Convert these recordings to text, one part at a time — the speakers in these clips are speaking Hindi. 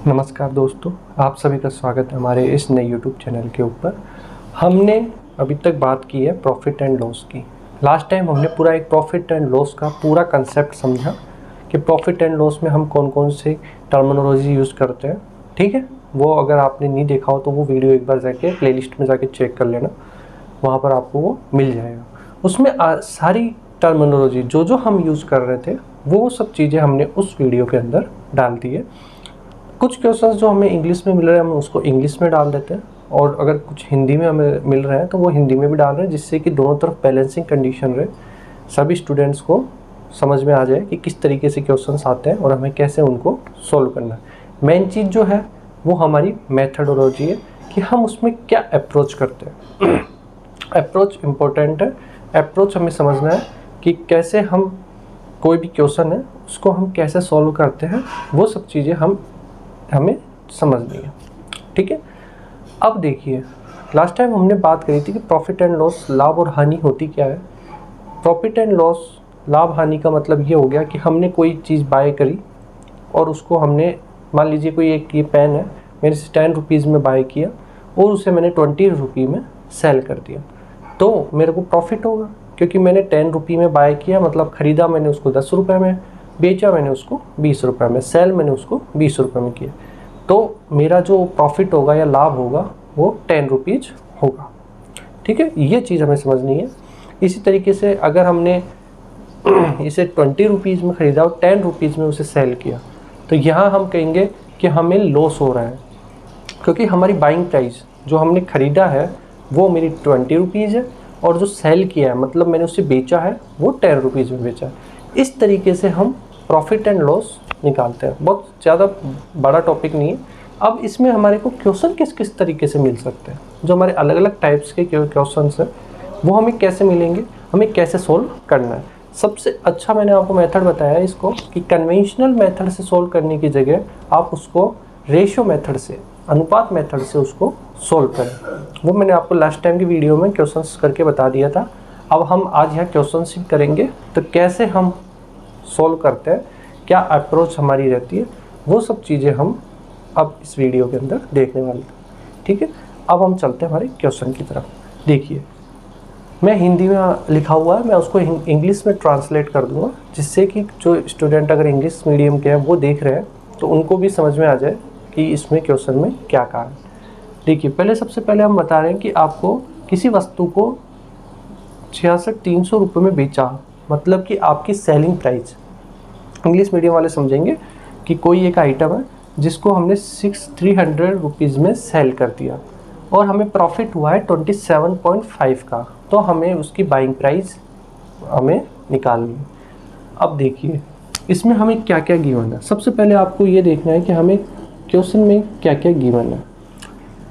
नमस्कार दोस्तों, आप सभी का स्वागत है हमारे इस नए YouTube चैनल के ऊपर। हमने अभी तक बात की है प्रॉफिट एंड लॉस की। लास्ट टाइम हमने पूरा एक प्रॉफिट एंड लॉस का पूरा कंसेप्ट समझा कि प्रॉफिट एंड लॉस में हम कौन कौन से टर्मिनोलॉजी यूज़ करते हैं। ठीक है, वो अगर आपने नहीं देखा हो तो वो वीडियो एक बार जाके प्लेलिस्ट में जाके चेक कर लेना, वहाँ पर आपको वो मिल जाएगा। उसमें सारी टर्मिनोलॉजी जो हम यूज़ कर रहे थे वो सब चीज़ें हमने उस वीडियो के अंदर डाल दी है। कुछ क्वेश्चंस जो हमें इंग्लिश में मिल रहे हैं हम उसको इंग्लिश में डाल देते हैं, और अगर कुछ हिंदी में हमें मिल रहे हैं तो वो हिंदी में भी डाल रहे हैं, जिससे कि दोनों तरफ बैलेंसिंग कंडीशन रहे, सभी स्टूडेंट्स को समझ में आ जाए कि किस तरीके से क्वेश्चंस आते हैं और हमें कैसे उनको सॉल्व करना है। मेन चीज़ जो है वो हमारी मेथडोलॉजी है कि हम उसमें क्या अप्रोच करते हैं। अप्रोच इम्पोर्टेंट है। अप्रोच हमें समझना है कि कैसे हम कोई भी क्वेश्चन है उसको हम कैसे सॉल्व करते हैं, वो सब चीज़ें हमें समझनी है। ठीक है, अब देखिए, लास्ट टाइम हमने बात करी थी कि प्रॉफिट एंड लॉस, लाभ और हानि होती क्या है। प्रॉफिट एंड लॉस, लाभ हानि का मतलब ये हो गया कि हमने कोई चीज़ बाय करी और उसको हमने, मान लीजिए कोई एक ये पेन है, मेरे से 10 रुपीज़ में बाय किया और उसे मैंने 20 रुपये में सेल कर दिया, तो मेरे को प्रॉफिट होगा, क्योंकि मैंने 10 रुपये में बाय किया, मतलब ख़रीदा मैंने उसको 10 रुपये में, बेचा मैंने उसको 20 रुपये में, सेल मैंने उसको 20 रुपये में किया, तो मेरा जो प्रॉफिट होगा या लाभ होगा वो 10 रुपीज़ होगा। ठीक है, ये चीज़ हमें समझनी है। इसी तरीके से अगर हमने इसे 20 रुपीज़ में ख़रीदा और 10 रुपीज़ में उसे सेल किया, तो यहाँ हम कहेंगे कि हमें लॉस हो रहा है, क्योंकि हमारी बाइंग प्राइस जो हमने ख़रीदा है वो मेरी 20 रुपीज़ है और जो सेल किया है, मतलब मैंने उसे बेचा है, वो 10 रुपीज़ में बेचा है। इस तरीके से हम प्रॉफिट एंड लॉस निकालते हैं। बहुत ज़्यादा बड़ा टॉपिक नहीं है। अब इसमें हमारे को क्वेश्चन किस किस तरीके से मिल सकते हैं, जो हमारे अलग अलग टाइप्स के क्वेश्चन हैं वो हमें कैसे मिलेंगे, हमें कैसे सोल्व करना है। सबसे अच्छा मैंने आपको मेथड बताया है इसको कि कन्वेंशनल मेथड से सोल्व करने की जगह आप उसको रेशियो मेथड से, अनुपात मेथड से उसको सोल्व करें। वो मैंने आपको लास्ट टाइम की वीडियो में क्वेश्चंस करके बता दिया था। अब हम आज यहाँ क्वेश्चनशिप करेंगे, तो कैसे हम सोल्व करते हैं, क्या अप्रोच हमारी रहती है, वो सब चीज़ें हम अब इस वीडियो के अंदर देखने वाले हैं। ठीक है, अब हम चलते हैं हमारे क्वेश्चन की तरफ। देखिए, मैं हिंदी में लिखा हुआ है, मैं उसको इंग्लिश में ट्रांसलेट कर दूंगा, जिससे कि जो स्टूडेंट अगर इंग्लिश मीडियम के हैं वो देख रहे हैं तो उनको भी समझ में आ जाए कि इसमें क्वेश्चन में क्या कहा है। देखिए, सबसे पहले हम बता रहे हैं कि आपको किसी वस्तु को 66,300 रुपये में बेचा, मतलब कि आपकी सेलिंग प्राइस, इंग्लिश मीडियम वाले समझेंगे कि कोई एक आइटम है जिसको हमने 6,300 रुपीज़ में सेल कर दिया और हमें प्रॉफिट हुआ है 27.5 का, तो हमें उसकी बाइंग प्राइस हमें निकालनी है। अब देखिए, इसमें हमें क्या क्या गिवन है। सबसे पहले आपको ये देखना है कि हमें क्वेश्चन में क्या क्या गिवन है।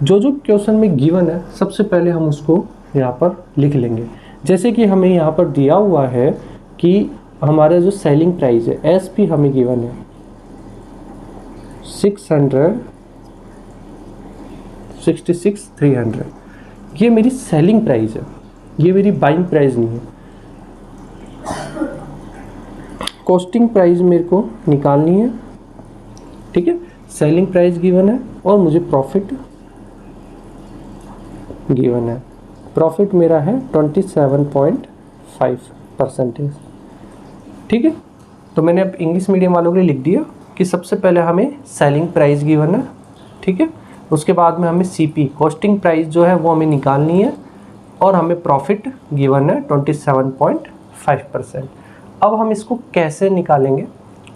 जो क्वेश्चन में गिवन है सबसे पहले हम उसको यहाँ पर लिख लेंगे। जैसे कि हमें यहाँ पर दिया हुआ है कि हमारा जो सेलिंग प्राइस है, एसपी हमें गिवन है 666,300, ये मेरी सेलिंग प्राइस है, ये मेरी बाइंग प्राइस नहीं है। कॉस्टिंग प्राइस मेरे को निकालनी है। ठीक है, सेलिंग प्राइस गिवन है और मुझे प्रॉफिट गिवन है। प्रॉफिट मेरा है 27.5%। ठीक है, तो मैंने अब इंग्लिश मीडियम वालों के लिए लिख दिया कि सबसे पहले हमें सेलिंग प्राइस गिवन है। ठीक है, उसके बाद में हमें सीपी, कॉस्टिंग प्राइस जो है वो हमें निकालनी है, और हमें प्रॉफिट गिवन है 27.5%। अब हम इसको कैसे निकालेंगे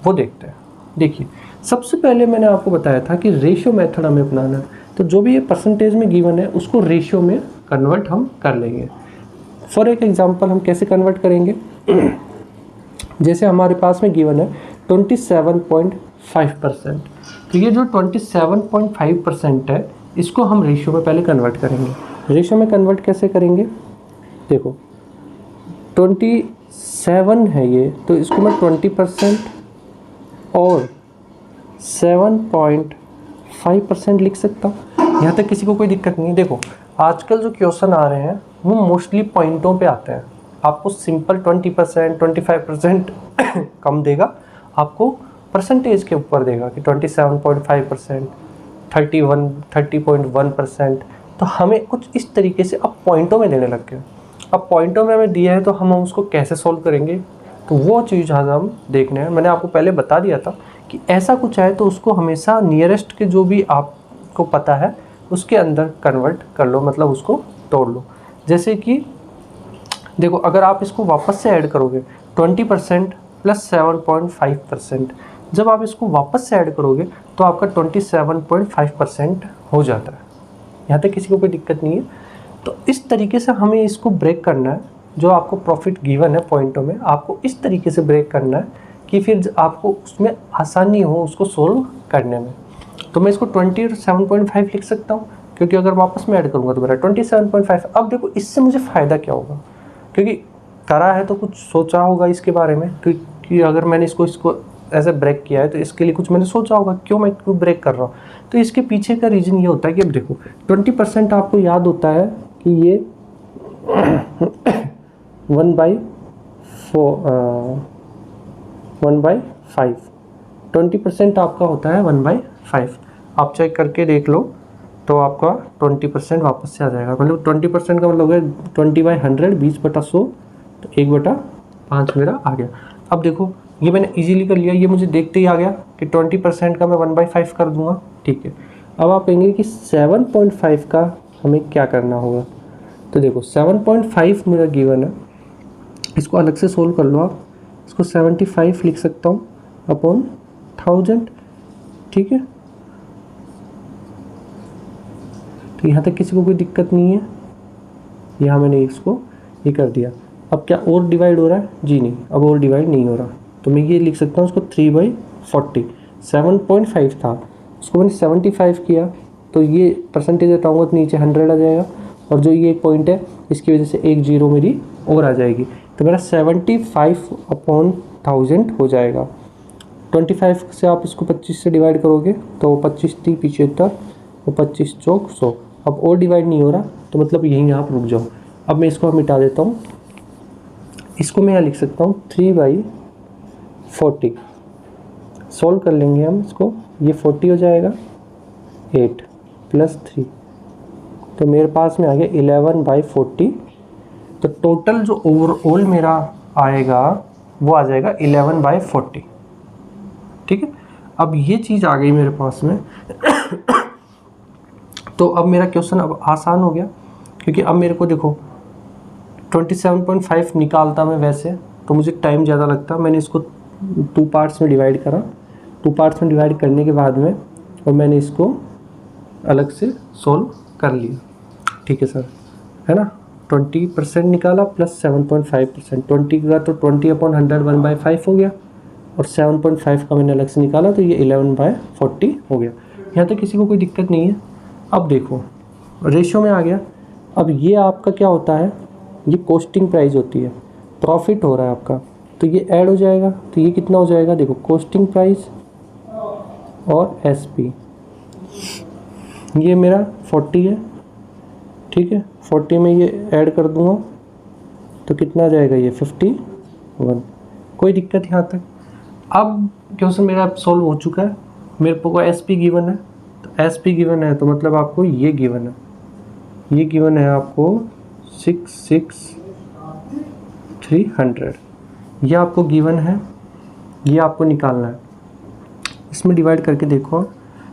वो देखते हैं। देखिए, सबसे पहले मैंने आपको बताया था कि रेशियो मेथड हमें अपनाना है, तो जो भी ये परसेंटेज में गिवन है उसको रेशियो में कन्वर्ट हम कर लेंगे। फॉर एक एग्जांपल हम कैसे कन्वर्ट करेंगे, जैसे हमारे पास में गिवन है 27.5%, तो ये जो 27.5% है इसको हम रेशियो में पहले कन्वर्ट करेंगे। रेशियो में कन्वर्ट कैसे करेंगे, देखो 27 है ये, तो इसको मैं 20% और 7.5% लिख सकता हूँ। यहाँ तक किसी को कोई दिक्कत नहीं है। देखो, आजकल जो क्वेश्चन आ रहे हैं वो मोस्टली पॉइंटों पे आते हैं। आपको सिंपल 20%, 25% कम देगा, आपको परसेंटेज के ऊपर देगा कि 27.5%, 30.1%। तो हमें कुछ इस तरीके से अब पॉइंटों में देने लग गए। अब पॉइंटों में हमें दिया है तो हम उसको कैसे सोल्व करेंगे, तो वो चीज़ आज हम देखने हैं। मैंने आपको पहले बता दिया था कि ऐसा कुछ है तो उसको हमेशा नियरेस्ट के जो भी आपको पता है उसके अंदर कन्वर्ट कर लो, मतलब उसको तोड़ लो। जैसे कि देखो, अगर आप इसको वापस से ऐड करोगे 20% प्लस 7.5%, जब आप इसको वापस से ऐड करोगे तो आपका 27.5% हो जाता है। यहाँ तक किसी को कोई दिक्कत नहीं है। तो इस तरीके से हमें इसको ब्रेक करना है। जो आपको प्रॉफिट गिवन है पॉइंटों में, आपको इस तरीके से ब्रेक करना है कि फिर आपको उसमें आसानी हो उसको सोल्व करने में। तो मैं इसको 27.5 लिख सकता हूँ, क्योंकि अगर वापस में ऐड करूँगा तो मेरा 27.5। अब देखो इससे मुझे फ़ायदा क्या होगा, क्योंकि करा है तो कुछ सोचा होगा इसके बारे में, क्योंकि अगर मैंने इसको ऐसे ब्रेक किया है तो इसके लिए कुछ मैंने सोचा होगा क्यों मैं इसको ब्रेक कर रहा हूँ। तो इसके पीछे का रीज़न ये होता है कि अब देखो 20% आपको याद होता है कि ये 1/5, 20% आपका होता है 1/5। आप चेक करके देख लो तो आपका 20% वापस से आ जाएगा। मतलब 20% का मतलब है 20/100, 20/100, तो 1/5 मेरा आ गया। अब देखो ये मैंने इजीली कर लिया, ये मुझे देखते ही आ गया कि 20% का मैं 1/5 कर दूंगा। ठीक है, अब आप कहेंगे कि 7.5 का हमें क्या करना होगा। तो देखो 7.5 मेरा गिवन है, इसको अलग से सोल्व कर लो आप। इसको 75 लिख सकता हूँ अपॉन 1000। ठीक है, तो यहाँ तक किसी को कोई दिक्कत नहीं है। यहाँ मैंने इसको ये कर दिया। अब क्या और डिवाइड हो रहा है? जी नहीं, अब और डिवाइड नहीं हो रहा। तो मैं ये लिख सकता हूँ उसको 3/40। 7.5 था, उसको मैंने 75 किया, तो ये परसेंटेज हटाऊंगा तो नीचे 100 आ जाएगा, और जो ये पॉइंट है इसकी वजह से एक जीरो मेरी और आ जाएगी। तो मेरा 75/1000 हो जाएगा। 25 से आप इसको 25 से डिवाइड करोगे तो 25×3 = 75 और 25×4 100। अब और डिवाइड नहीं हो रहा तो मतलब यहीं आप रुक जाओ। अब मैं इसको मिटा देता हूँ। इसको मैं यहाँ लिख सकता हूँ 3/40। सॉल्व कर लेंगे हम इसको, ये 40 हो जाएगा, 8 + 3, तो मेरे पास में आ गया 11/40। तो टोटल जो ओवरऑल मेरा आएगा वो आ जाएगा 11/40। ठीक है, अब ये चीज़ आ गई मेरे पास में। तो अब मेरा क्वेश्चन अब आसान हो गया, क्योंकि अब मेरे को देखो 27.5 निकालता मैं वैसे तो मुझे टाइम ज़्यादा लगता। मैंने इसको 2 पार्ट्स में डिवाइड करा। 2 पार्ट्स में डिवाइड करने के बाद में और मैंने इसको अलग से सॉल्व कर लिया। ठीक है सर, है ना। 20% निकाला प्लस 7.5%। 20 का तो 20/100 1/5 हो गया, और 7.5 का मैंने अलग से निकाला तो ये 11/40 हो गया। यहाँ तक किसी को कोई दिक्कत नहीं है। अब देखो रेशियो में आ गया। अब ये आपका क्या होता है, ये कॉस्टिंग प्राइस होती है, प्रॉफिट हो रहा है आपका, तो ये ऐड हो जाएगा। तो ये कितना हो जाएगा, देखो कॉस्टिंग प्राइस और एसपी, ये मेरा 40 है। ठीक है, 40 में ये ऐड कर दूंगा तो कितना आ जाएगा, ये 51। कोई दिक्कत यहाँ तक। अब क्वेश्चन मेरा सॉल्व हो चुका है। मेरे को एसपी गिवन है, तो एसपी गिवन है तो मतलब आपको ये गिवन है, ये गिवन है आपको 66,300। ये आपको गिवन है, ये आपको निकालना है। इसमें डिवाइड करके देखो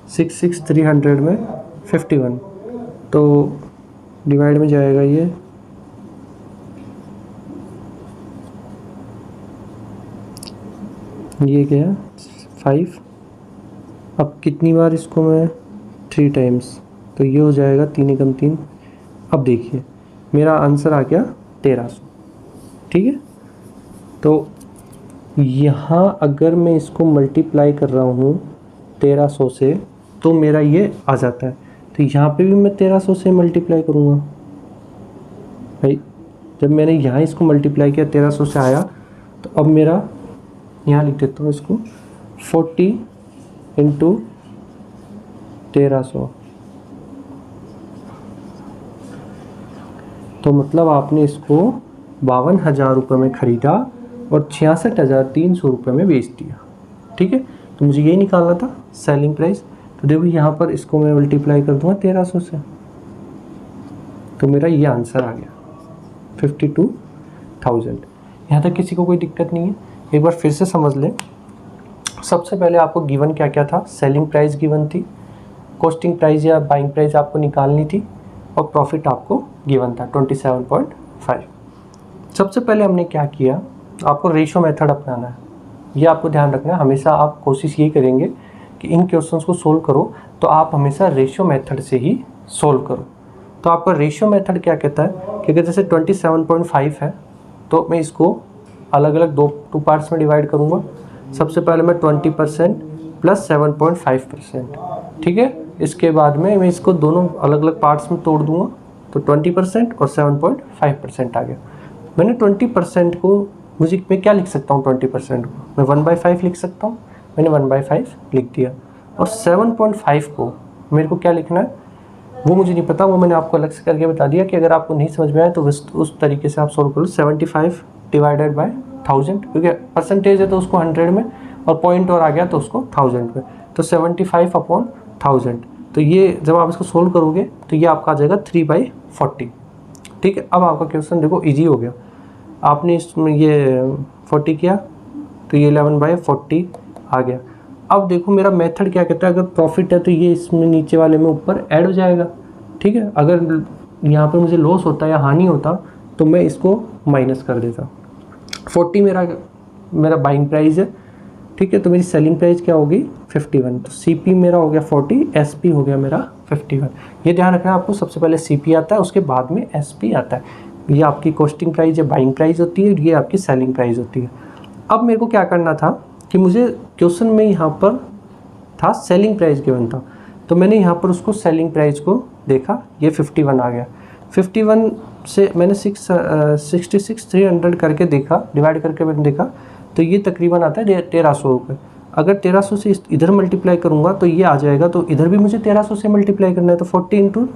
66,300 में 51, तो डिवाइड में जाएगा ये गया 5। अब कितनी बार इसको मैं 3 टाइम्स, तो ये हो जाएगा 3 × 3। अब देखिए मेरा आंसर आ गया 1300। ठीक है, तो यहाँ अगर मैं इसको मल्टीप्लाई कर रहा हूँ 1300 से तो मेरा ये आ जाता है। तो यहाँ पे भी मैं 1300 से मल्टीप्लाई करूँगा भाई। जब मैंने यहाँ इसको मल्टीप्लाई किया 1300 से आया, तो अब मेरा यहाँ लिख देता हूँ इसको 40 × 1300। तो मतलब आपने इसको 52,000 रुपये में ख़रीदा और 66,300 रुपये में बेच दिया। ठीक है, तो तो मुझे यही निकालना था सेलिंग प्राइस। तो देखो यहाँ पर इसको मैं मल्टीप्लाई कर दूंगा 1300 से, तो मेरा ये आंसर आ गया 52,000। यहाँ तक किसी को कोई दिक्कत नहीं है? एक बार फिर से समझ लें। सबसे पहले आपको गिवन क्या क्या था, सेलिंग प्राइस गिवन थी, कॉस्टिंग प्राइस या बाइंग प्राइस आपको निकालनी थी, और प्रॉफिट आपको गिवन था 27.5। सबसे पहले हमने क्या किया, आपको रेशो मेथड अपनाना है। ये आपको ध्यान रखना है, हमेशा आप कोशिश ये करेंगे कि इन क्वेश्चंस को सोल्व करो तो आप हमेशा रेशो मेथड से ही सोल्व करो। तो आपका रेशो मेथड क्या कहता है कि अगर जैसे 27.5 है तो मैं इसको अलग अलग टू पार्ट्स में डिवाइड करूँगा। सबसे पहले मैं 20% प्लस 7.5%, ठीक है। इसके बाद में मैं इसको दोनों अलग अलग पार्ट्स में तोड़ दूंगा, तो 20% और 7.5% आ गया। मैंने 20% को म्यूजिक में क्या लिख सकता हूँ, 20% को मैं 1/5 लिख सकता हूँ, मैंने 1/5 लिख दिया। और 7.5 को मेरे को क्या लिखना है वो मुझे नहीं पता, वो मैंने आपको अलग से करके बता दिया कि अगर आपको नहीं समझ में आए तो उस तरीके से आप सॉल्व कर लो। 75 डिवाइडेड बाय 1000, क्योंकि परसेंटेज है तो उसको 100 में, और पॉइंट और आ गया तो उसको 1000 में, तो 75/1000। तो ये जब आप इसको सोल्व करोगे तो ये आपका आ जाएगा 3/40, ठीक है। अब आपका क्वेश्चन देखो इजी हो गया, आपने इसमें ये 40 किया तो ये 11/40 आ गया। अब देखो मेरा मेथड क्या कहता है, अगर प्रॉफिट है तो ये इसमें नीचे वाले में ऊपर ऐड हो जाएगा, ठीक है। अगर यहाँ पर मुझे लॉस होता या हानि होता तो मैं इसको माइनस कर देता। 40 मेरा बाइंग प्राइस है, ठीक है, तो मेरी सेलिंग प्राइस क्या होगी 51, तो CP मेरा हो गया 40, SP हो गया मेरा 51। ये ध्यान रखना आपको, सबसे पहले CP आता है उसके बाद में SP आता है। ये आपकी कॉस्टिंग प्राइस या बाइंग प्राइस होती है, ये आपकी सेलिंग प्राइस होती है। अब मेरे को क्या करना था कि मुझे क्वेश्चन में यहाँ पर था सेलिंग प्राइस गिवन था, तो मैंने यहाँ पर उसको सेलिंग प्राइस को देखा, ये 51 आ गया। 51 से मैंने 66,300 करके देखा, डिवाइड करके मैंने देखा तो ये तकरीबन आता है 1300 रुपये। अगर 1300 से इधर मल्टीप्लाई करूँगा तो ये आ जाएगा, तो इधर भी मुझे 1300 से मल्टीप्लाई करना है, तो 40 ×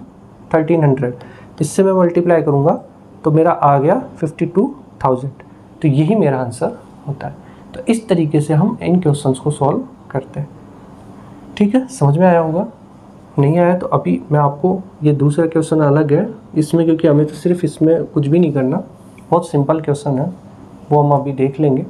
1300 इससे मैं मल्टीप्लाई करूँगा तो मेरा आ गया 52,000। तो यही मेरा आंसर होता है। तो इस तरीके से हम इन क्वेश्चंस को सॉल्व करते हैं, ठीक है। समझ में आया होगा? नहीं आया तो अभी मैं आपको, ये दूसरा क्वेश्चन अलग है इसमें, क्योंकि हमें तो सिर्फ इसमें कुछ भी नहीं करना, बहुत सिंपल क्वेश्चन है, वो हम अभी देख लेंगे।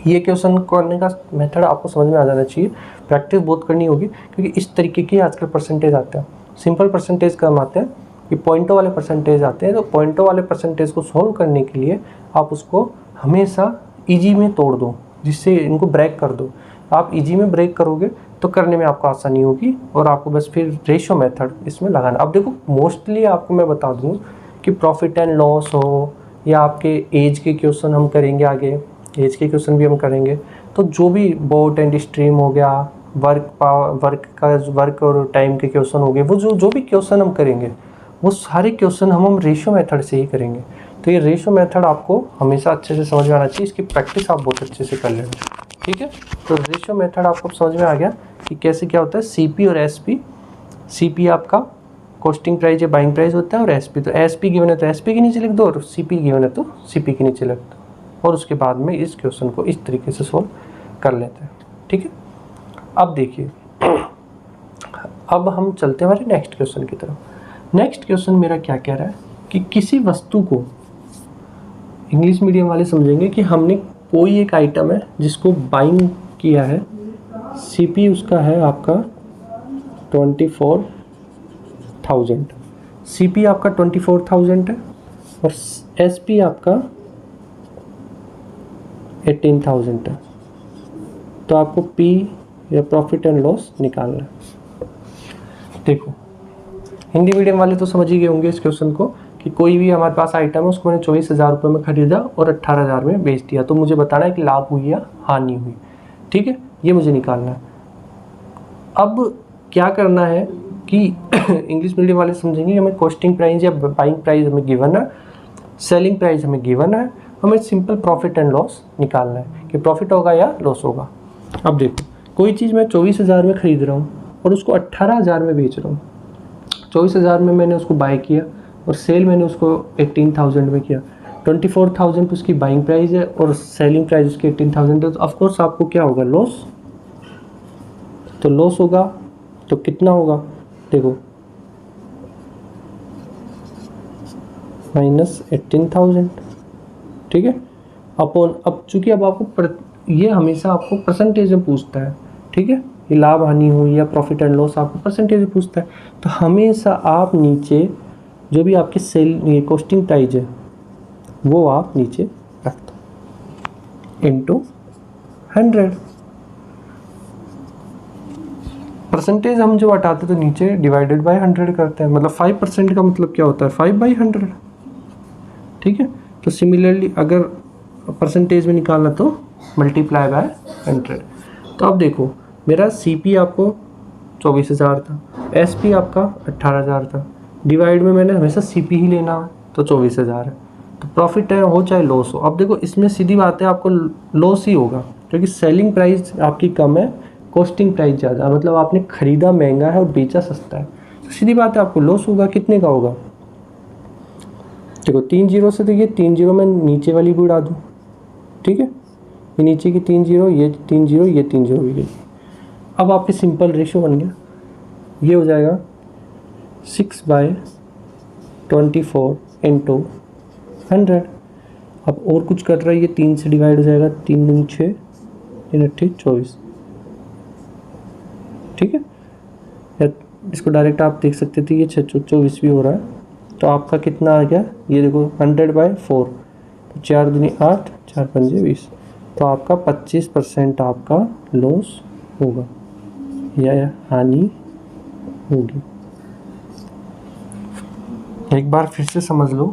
ये क्वेश्चन करने का मेथड आपको समझ में आ जाना चाहिए, प्रैक्टिस बहुत करनी होगी, क्योंकि इस तरीके के आजकल परसेंटेज आते हैं। सिंपल परसेंटेज कम आते हैं, ये पॉइंटों वाले परसेंटेज आते हैं। तो पॉइंटों वाले परसेंटेज को सोल्व करने के लिए आप उसको हमेशा ईजी में तोड़ दो, जिससे इनको ब्रेक कर दो। आप ईजी में ब्रेक करोगे तो करने में आपको आसानी होगी, और आपको बस फिर रेशो मेथड इसमें लगाना। अब देखो मोस्टली आपको मैं बता दूँ कि प्रॉफिट एंड लॉस हो या आपके एज के क्वेश्चन हम करेंगे, आगे एज के क्वेश्चन भी हम करेंगे, तो जो भी बोट एंड स्ट्रीम हो गया, वर्क और टाइम के क्वेश्चन हो गए, वो जो भी क्वेश्चन हम करेंगे वो सारे क्वेश्चन हम रेशो मेथड से ही करेंगे। तो ये रेशो मेथड आपको हमेशा अच्छे से समझ में आना चाहिए, इसकी प्रैक्टिस आप बहुत अच्छे से कर लेना, ठीक है। तो रेशो मेथड आपको समझ में आ गया कि कैसे क्या होता है। CP और SP, CP आपका कॉस्टिंग प्राइस या बाइंग प्राइस होता है, और SP तो SP गिवन है तो SP के नीचे लिख दो, और CP गिवन है तो CP के नीचे लिख दो, और उसके बाद में इस क्वेश्चन को इस तरीके से सोल्व कर लेते हैं, ठीक है। अब देखिए, अब हम चलते हैं हमारे नेक्स्ट क्वेश्चन की तरफ। नेक्स्ट क्वेश्चन मेरा क्या कह रहा है कि किसी वस्तु को, इंग्लिश मीडियम वाले समझेंगे कि हमने कोई एक आइटम है जिसको बाइंग किया है, CP उसका है आपका 24,000, CP आपका 24,000 है, और SP आपका 18,000 है। तो आपको P या प्रॉफिट एंड लॉस निकालना है। देखो हिंदी मीडियम वाले तो समझ ही गए होंगे इस क्वेश्चन को, कि कोई भी हमारे पास आइटम है उसको मैंने 24,000 रुपये में खरीदा और 18,000 में बेच दिया, तो मुझे बताना है कि लाभ हुई या हानि हुई, ठीक है, ये मुझे निकालना है। अब क्या करना है कि इंग्लिश मीडियम वाले समझेंगे कि हमें कॉस्टिंग प्राइस या बाइंग प्राइस हमें गिवन है, सेलिंग प्राइस हमें गिवन है, हमें सिंपल प्रॉफिट एंड लॉस निकालना है कि प्रॉफिट होगा या लॉस होगा। अब देखो कोई चीज़ मैं 24,000 में ख़रीद रहा हूँ और उसको 18,000 में बेच रहा हूँ। 24,000 में मैंने उसको बाय किया और सेल मैंने उसको 18,000 में किया। 24,000 उसकी बाइंग प्राइस है और सेलिंग प्राइस उसकी 18,000 है, तो ऑफकोर्स आपको क्या होगा, लॉस तो लॉस होगा तो कितना होगा, देखो -18,000, ठीक है। अब चूंकि अब आपको ये हमेशा आपको परसेंटेज में पूछता है, ठीक है, ये लाभ हानि हुई या प्रॉफिट एंड लॉस आपको परसेंटेज में पूछता है, तो हमेशा आप नीचे जो भी आपकी ये कॉस्टिंग प्राइस है वो आप नीचे रख दो इंटू 100। परसेंटेज हम जो हटाते तो नीचे डिवाइडेड बाय 100 करते हैं, मतलब 5% का मतलब क्या होता है 5/100, ठीक है। तो सिमिलरली अगर परसेंटेज में निकालना तो मल्टीप्लाई बाय 100। तो अब देखो मेरा CP आपको 24,000 था, SP आपका 18,000 था, डिवाइड में मैंने हमेशा CP ही लेना है तो 24,000 है। तो प्रॉफिट है हो चाहे लॉस हो, अब देखो इसमें सीधी बात है आपको लॉस ही होगा क्योंकि सेलिंग प्राइस आपकी कम है, कॉस्टिंग प्राइस ज़्यादा, मतलब आपने खरीदा महंगा है और बेचा सस्ता है, तो सीधी बात है आपको लॉस होगा। कितने का होगा, देखो 3 जीरो से, तो ये 3 जीरो मैं नीचे वाली भी उड़ा दूँ, ठीक है, ये नीचे की 3 जीरो, ये 3 जीरो, ये 3 जीरो भी गई। अब आपके सिंपल रेशियो बन गया, ये हो जाएगा 6/24 इंटू 100। अब और कुछ कर रहा है, ये 3 से डिवाइड हो जाएगा, 3 दूनी 6, 3 अट्ठी 24, ठीक है। या इसको डायरेक्ट आप देख सकते थे, ये 6 24 भी हो रहा है, तो आपका कितना आ गया, ये देखो 100/4, तो 4 दूनी 8, 4 पंजे 20, तो आपका 25% आपका लॉस होगा या हानि होगी। एक बार फिर से समझ लो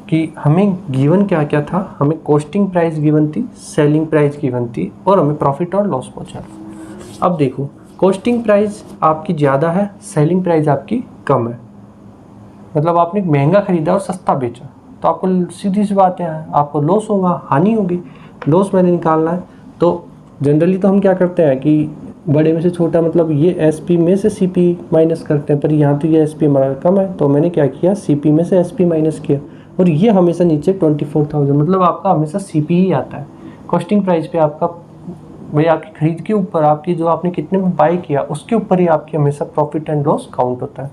कि हमें गिवन क्या क्या था, हमें कॉस्टिंग प्राइस गिवन थी, सेलिंग प्राइस गिवन थी और हमें प्रॉफिट और लॉस पहुंचा। अब देखो कॉस्टिंग प्राइस आपकी ज़्यादा है, सेलिंग प्राइस आपकी कम है, मतलब आपने महंगा खरीदा और सस्ता बेचा, तो आपको सीधी सी बात है आपको लॉस होगा, हानि होगी। लॉस मैंने निकालना है तो जनरली तो हम क्या करते हैं कि बड़े में से छोटा, मतलब ये SP में से CP माइनस करते हैं, पर यहाँ तो ये SP हमारा कम है तो मैंने क्या किया, CP में से SP माइनस किया, और ये हमेशा नीचे 24,000, मतलब आपका हमेशा CP ही आता है। कॉस्टिंग प्राइस पे आपका भाई आपकी खरीद के ऊपर, आपकी जो आपने कितने में बाई किया उसके ऊपर ही आपकी हमेशा प्रॉफिट एंड लॉस काउंट होता है।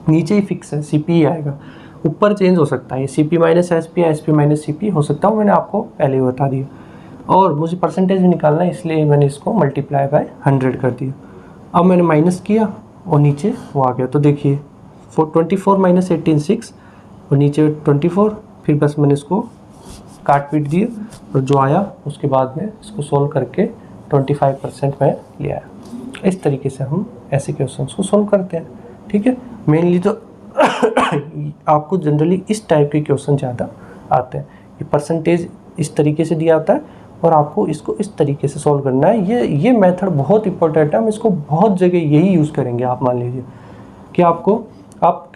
नीचे ही फिक्स है, CP ही आएगा, ऊपर चेंज हो सकता है, CP माइनस SP या SP माइनस CP हो सकता है, मैंने आपको पहले ही बता दिया। और मुझे परसेंटेज भी निकालना है इसलिए मैंने इसको मल्टीप्लाई बाय 100 कर दिया। अब मैंने माइनस किया और नीचे वो आ गया, तो देखिए 24 माइनस 18 6 और नीचे 24, फिर बस मैंने इसको काट पीट दिया और जो आया उसके बाद में इसको सोल्व करके 25% में ले आया। इस तरीके से हम ऐसे क्वेश्चंस को सोल्व करते हैं, ठीक है। मेनली तो आपको जनरली इस टाइप के क्वेश्चन ज़्यादा आते हैं, ये परसेंटेज इस तरीके से दिया होता है और आपको इसको इस तरीके से सॉल्व करना है। ये मेथड बहुत इंपॉर्टेंट है, हम इसको बहुत जगह यही यूज़ करेंगे। आप मान लीजिए कि आप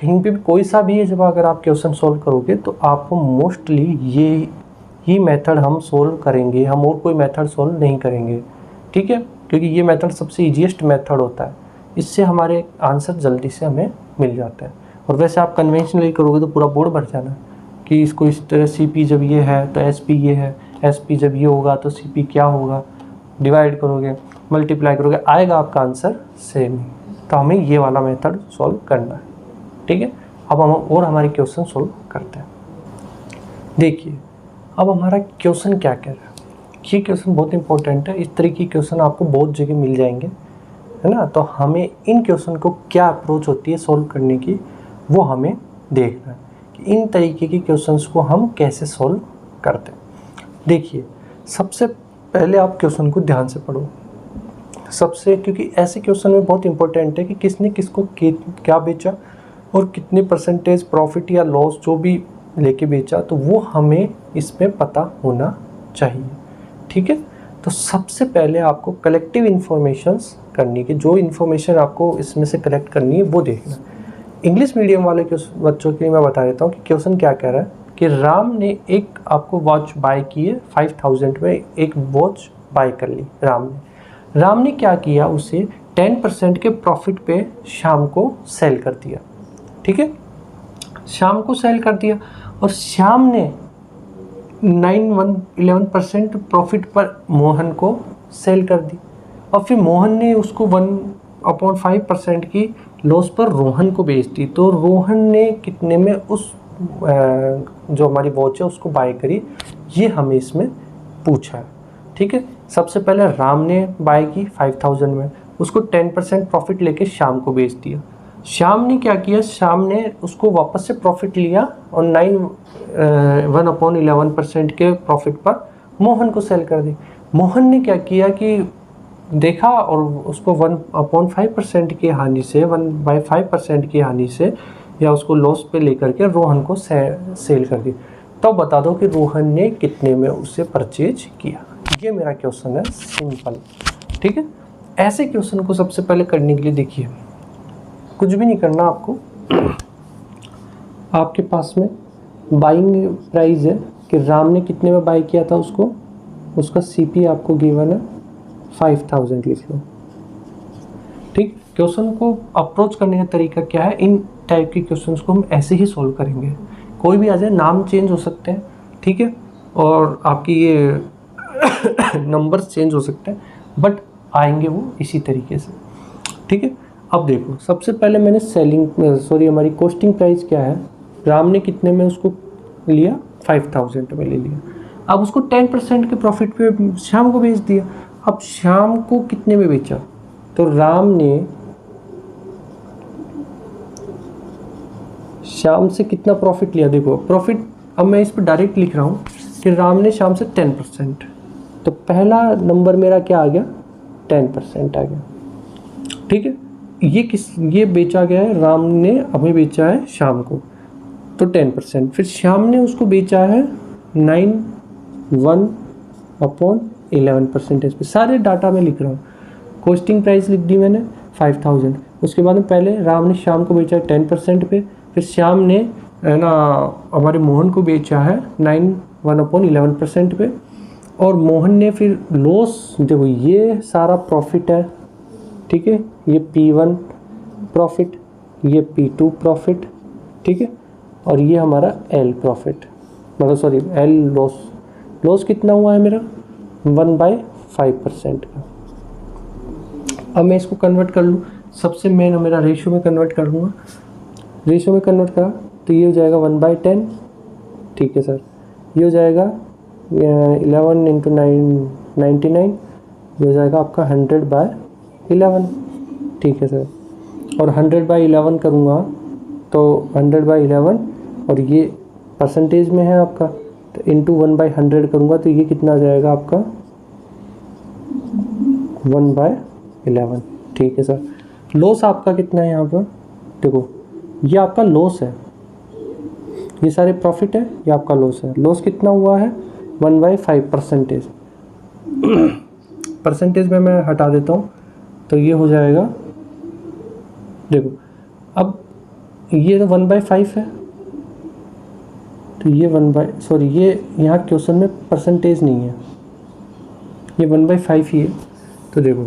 कहीं पे भी कोई सा भी है, जब अगर आप क्वेश्चन सॉल्व करोगे तो आपको मोस्टली ये मेथड हम सॉल्व करेंगे, हम और कोई मेथड सॉल्व नहीं करेंगे, ठीक है, क्योंकि ये मेथड सबसे ईजीएस्ट मेथड होता है, इससे हमारे आंसर जल्दी से हमें मिल जाते हैं। और वैसे आप कन्वेंशनली करोगे तो पूरा बोर्ड भर जाना कि इसको इस तरह CP जब ये है तो SP ये है, SP जब ये होगा तो CP क्या होगा, डिवाइड करोगे मल्टीप्लाई करोगे आएगा आपका आंसर सेम ही। तो हमें ये वाला मेथड सॉल्व करना है, ठीक है। अब हम और हमारे क्वेश्चन सॉल्व करते हैं। देखिए अब हमारा क्वेश्चन क्या कह रहा है, ये क्वेश्चन बहुत इंपॉर्टेंट है, इस तरह की क्वेश्चन आपको बहुत जगह मिल जाएंगे, है ना। तो हमें इन क्वेश्चन को क्या अप्रोच होती है सॉल्व करने की, वो हमें देखना है कि इन तरीके के क्वेश्चंस को हम कैसे सॉल्व करते हैं। देखिए सबसे पहले आप क्वेश्चन को ध्यान से पढ़ो, क्योंकि ऐसे क्वेश्चन में बहुत इंपॉर्टेंट है कि किसने किसको क्या बेचा और कितने परसेंटेज प्रॉफिट या लॉस जो भी लेके बेचा, तो वो हमें इसमें पता होना चाहिए, ठीक है। तो सबसे पहले आपको कलेक्टिव इन्फॉर्मेशंस करनी है, जो इन्फॉर्मेशन आपको इसमें से कलेक्ट करनी है वो देखना। इंग्लिश मीडियम वाले बच्चों के लिए मैं बता देता हूँ कि क्वेश्चन क्या कह रहा है कि राम ने एक आपको वॉच बाय की है 5000 में, एक वॉच बाय कर ली राम ने क्या किया, उसे 10% के प्रॉफिट पे शाम को सेल कर दिया, ठीक है, शाम को सेल कर दिया, और शाम ने 11% प्रॉफिट पर मोहन को सेल कर दी। और फिर मोहन ने उसको 1/5% की लॉस पर रोहन को बेच दी। तो रोहन ने कितने में उस जो हमारी वॉच है उसको बाय करी, ये हमें इसमें पूछा है। ठीक है, सबसे पहले राम ने बाय की 5000 में, उसको 10% प्रॉफिट लेके श्याम को बेच दिया। श्याम ने क्या किया, श्याम ने उसको वापस से प्रॉफिट लिया और 1/11% के प्रॉफिट पर मोहन को सेल कर दी। मोहन ने क्या किया कि देखा और उसको 1/5% की हानि से 1/5% की हानि से या उसको लॉस पे लेकर के रोहन को सेल कर दी। तो बता दो कि रोहन ने कितने में उसे परचेज किया। ये मेरा क्वेश्चन है, सिंपल। ठीक है, ऐसे क्वेश्चन को सबसे पहले करने के लिए देखिए, कुछ भी नहीं करना आपको। आपके पास में बाइंग प्राइस है कि राम ने कितने में बाय किया था उसको, उसका सीपी आपको गिवन है 5000, लिख लो। ठीक, क्वेश्चन को अप्रोच करने का तरीका क्या है, इन टाइप के क्वेश्चंस को हम ऐसे ही सॉल्व करेंगे। कोई भी आ जाए, नाम चेंज हो सकते हैं, ठीक है, और आपकी ये नंबर्स चेंज हो सकते हैं, बट आएंगे वो इसी तरीके से। ठीक है, अब देखो सबसे पहले मैंने हमारी कॉस्टिंग प्राइस क्या है, राम ने कितने में उसको लिया, 5000 में ले लिया। अब उसको 10% के प्रॉफिट पे श्याम को बेच दिया। अब श्याम को कितने में बेचा, तो राम ने श्याम से कितना प्रॉफिट लिया, देखो प्रॉफिट अब मैं इस पर डायरेक्ट लिख रहा हूँ कि राम ने श्याम से 10%, तो पहला नंबर मेरा क्या आ गया, 10% आ गया। ठीक है, ये बेचा गया है, राम ने हमें बेचा है श्याम को, तो 10%। फिर श्याम ने उसको बेचा है 1/11% पे। सारे डाटा में लिख रहा हूँ। कॉस्टिंग प्राइस लिख दी मैंने 5000। उसके बाद में पहले राम ने श्याम को बेचा है 10% पे, फिर श्याम ने ना हमारे मोहन को बेचा है 1/11% पे, और मोहन ने फिर लॉस, देखो ये सारा प्रॉफिट है। ठीक है, ये P1 प्रॉफिट, ये P2 प्रॉफिट, ठीक है, और ये हमारा L प्रॉफिट, मतलब सॉरी L लॉस। लॉस कितना हुआ है मेरा, 1/5% का। अब मैं इसको कन्वर्ट कर लूँ, सबसे मेन मेरा रेशियो में कन्वर्ट कर लूँगा। रेशियो में कन्वर्ट करा तो ये हो जाएगा 1/10। ठीक है सर, ये हो जाएगा 11 × 99, ये हो जाएगा आपका 100/11। ठीक है सर, और 100/11 करूँगा तो 100/11, और ये परसेंटेज में है आपका, तो इंटू 1/100 करूँगा तो ये कितना आ जाएगा आपका 1/11। ठीक है सर, लॉस आपका कितना है यहाँ पर, देखो ये आपका लॉस है, ये सारे प्रॉफिट है, ये आपका लॉस है। लॉस कितना हुआ है, 1/5%। परसेंटेज में मैं हटा देता हूँ, तो ये हो जाएगा, देखो अब ये तो 1/5 है, तो ये ये यहाँ क्वेश्चन में परसेंटेज नहीं है, ये 1/5 ही है। तो देखो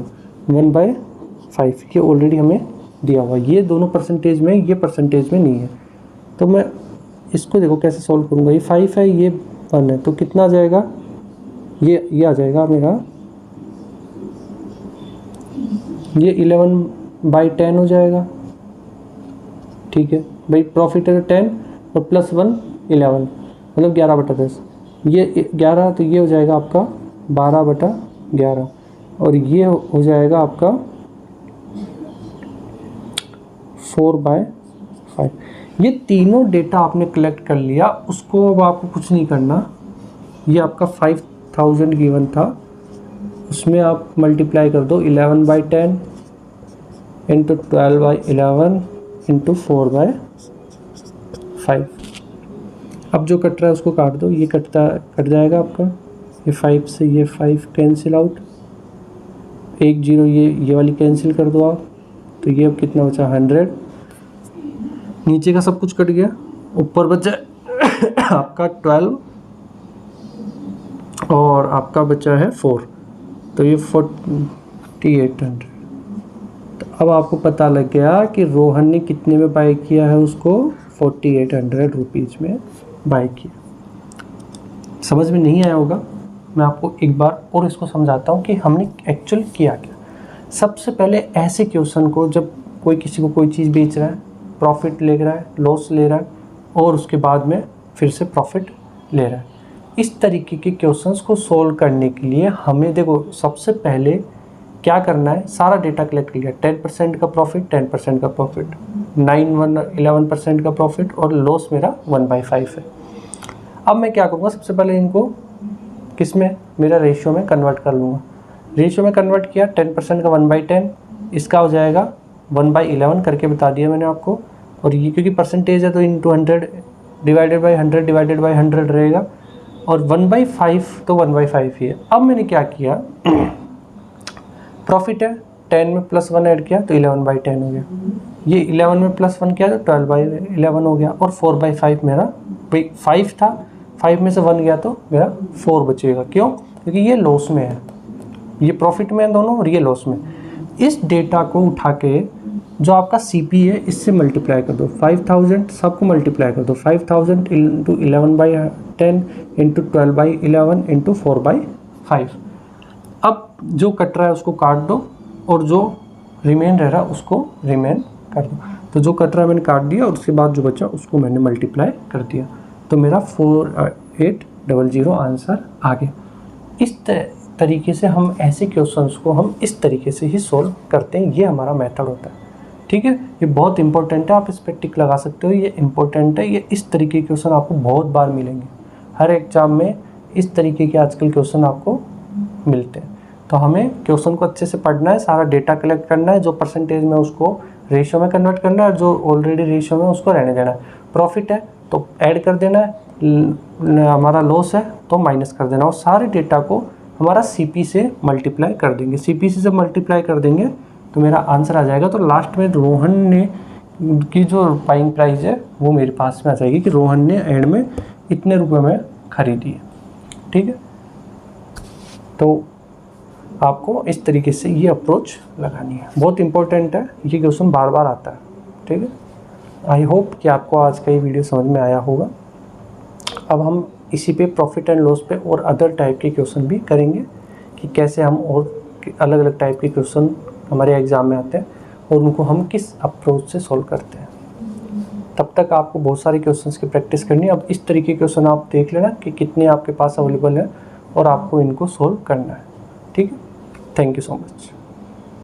1/5 ये ऑलरेडी हमें दिया हुआ, ये दोनों परसेंटेज में, ये परसेंटेज में नहीं है। तो मैं इसको देखो कैसे सॉल्व करूँगा, ये 5 है, ये 1 है, तो कितना आ जाएगा, ये आ जाएगा मेरा, ये 11/10 हो जाएगा। ठीक है भाई, प्रॉफिट है 10 और +1 11, मतलब 11/10। ये 11, तो ये हो जाएगा आपका 12/11, और ये हो जाएगा आपका 4/5। ये तीनों डेटा आपने कलेक्ट कर लिया, उसको अब आपको कुछ नहीं करना। ये आपका 5000 गिवन था, उसमें आप मल्टीप्लाई कर दो 11/10 इंटू 12/11 इंटू 4/5। अब जो कट रहा है उसको काट दो, ये कट जाएगा आपका, ये 5 से ये 5 कैंसिल आउट, 1 0 ये वाली कैंसिल कर दो आप, तो ये अब कितना बचा 100। नीचे का सब कुछ कट गया, ऊपर बचा आपका 12 और आपका बचा है 4, तो ये 4800। तो अब आपको पता लग गया कि रोहन ने कितने में बाय किया है, उसको 4800 रुपीज़ में बाय किया। समझ में नहीं आया होगा, मैं आपको एक बार और इसको समझाता हूँ कि हमने एक्चुअल किया क्या। सबसे पहले ऐसे क्वेश्चन को, जब कोई किसी को कोई चीज़ बेच रहा है, प्रॉफिट ले रहा है, लॉस ले रहा है और उसके बाद में फिर से प्रॉफिट ले रहा है, इस तरीके के क्वेश्चंस को सोल्व करने के लिए हमें देखो सबसे पहले क्या करना है, सारा डेटा कलेक्ट किया, 10% का प्रॉफिट, 10% का प्रॉफिट, 11% का प्रॉफिट और लॉस मेरा 1/5 है। अब मैं क्या करूँगा, सबसे पहले इनको किस में, मेरा रेशियो में कन्वर्ट कर लूँगा। रेशियो में कन्वर्ट किया, 10% का 1/10, इसका हो जाएगा 1/11 करके बता दिया मैंने आपको। और ये क्योंकि परसेंटेज है तो into 100 divided by 100 divided by 100 रहेगा, और 1/5 तो 1/5 ही है। अब मैंने क्या किया, प्रॉफिट है, 10 में +1 ऐड किया तो 11/10 हो गया, ये 11 में +1 किया तो 12/11 हो गया, और 4/5 मेरा, भाई 5 था, 5 में से 1 गया तो मेरा 4 बचेगा। क्यों? क्योंकि ये लॉस में है, ये प्रॉफिट में है दोनों और ये लॉस में। इस डेटा को उठा के जो आपका CP है इससे मल्टीप्लाई कर दो, 5000 सबको मल्टीप्लाई कर दो, 5000 इंटू 11/10 इंटू 12/11 इंटू 4/5। अब जो कट रहा है उसको काट दो और जो रिमेन रह रहा है उसको रिमेन कर दो। तो जो कट रहा है मैंने काट दिया और उसके बाद जो बचा उसको मैंने मल्टीप्लाई कर दिया, तो मेरा 4800 आंसर आ गया। इस तरीके से हम ऐसे क्वेश्चंस को हम इस तरीके से ही सोल्व करते हैं, ये हमारा मेथड होता है। ठीक है, ये बहुत इंपॉर्टेंट है, आप इस पर टिक लगा सकते हो, ये इंपॉर्टेंट है। ये इस तरीके के क्वेश्चन आपको बहुत बार मिलेंगे, हर एग्जाम में इस तरीके के आजकल क्वेश्चन आपको मिलते हैं। तो हमें क्वेश्चन को अच्छे से पढ़ना है, सारा डेटा कलेक्ट करना है, जो परसेंटेज में उसको रेशियो में कन्वर्ट करना है, और जो ऑलरेडी रेशियो में उसको रहने देना है। प्रॉफिट है तो ऐड कर देना है, हमारा लॉस है तो माइनस कर देना, और सारे डेटा को हमारा CP से मल्टीप्लाई कर देंगे। CP से जब मल्टीप्लाई कर देंगे तो मेरा आंसर आ जाएगा। तो लास्ट में रोहन ने की जो बाइंग प्राइस है वो मेरे पास में आ जाएगी कि रोहन ने एंड में इतने रुपए में खरीदी है। ठीक है, तो आपको इस तरीके से ये अप्रोच लगानी है, बहुत इंपॉर्टेंट है, ये क्वेश्चन बार बार आता है। ठीक है, आई होप कि आपको आज का ये वीडियो समझ में आया होगा। अब हम इसी पे प्रॉफिट एंड लॉस पे और अदर टाइप के क्वेश्चन भी करेंगे कि कैसे हम और अलग अलग टाइप के क्वेश्चन हमारे एग्ज़ाम में आते हैं और उनको हम किस अप्रोच से सॉल्व करते हैं। तब तक आपको बहुत सारे क्वेश्चंस की प्रैक्टिस करनी है। अब इस तरीके के क्वेश्चन आप देख लेना कि कितने आपके पास अवेलेबल है और आपको इनको सॉल्व करना है। ठीक है, थैंक यू सो मच।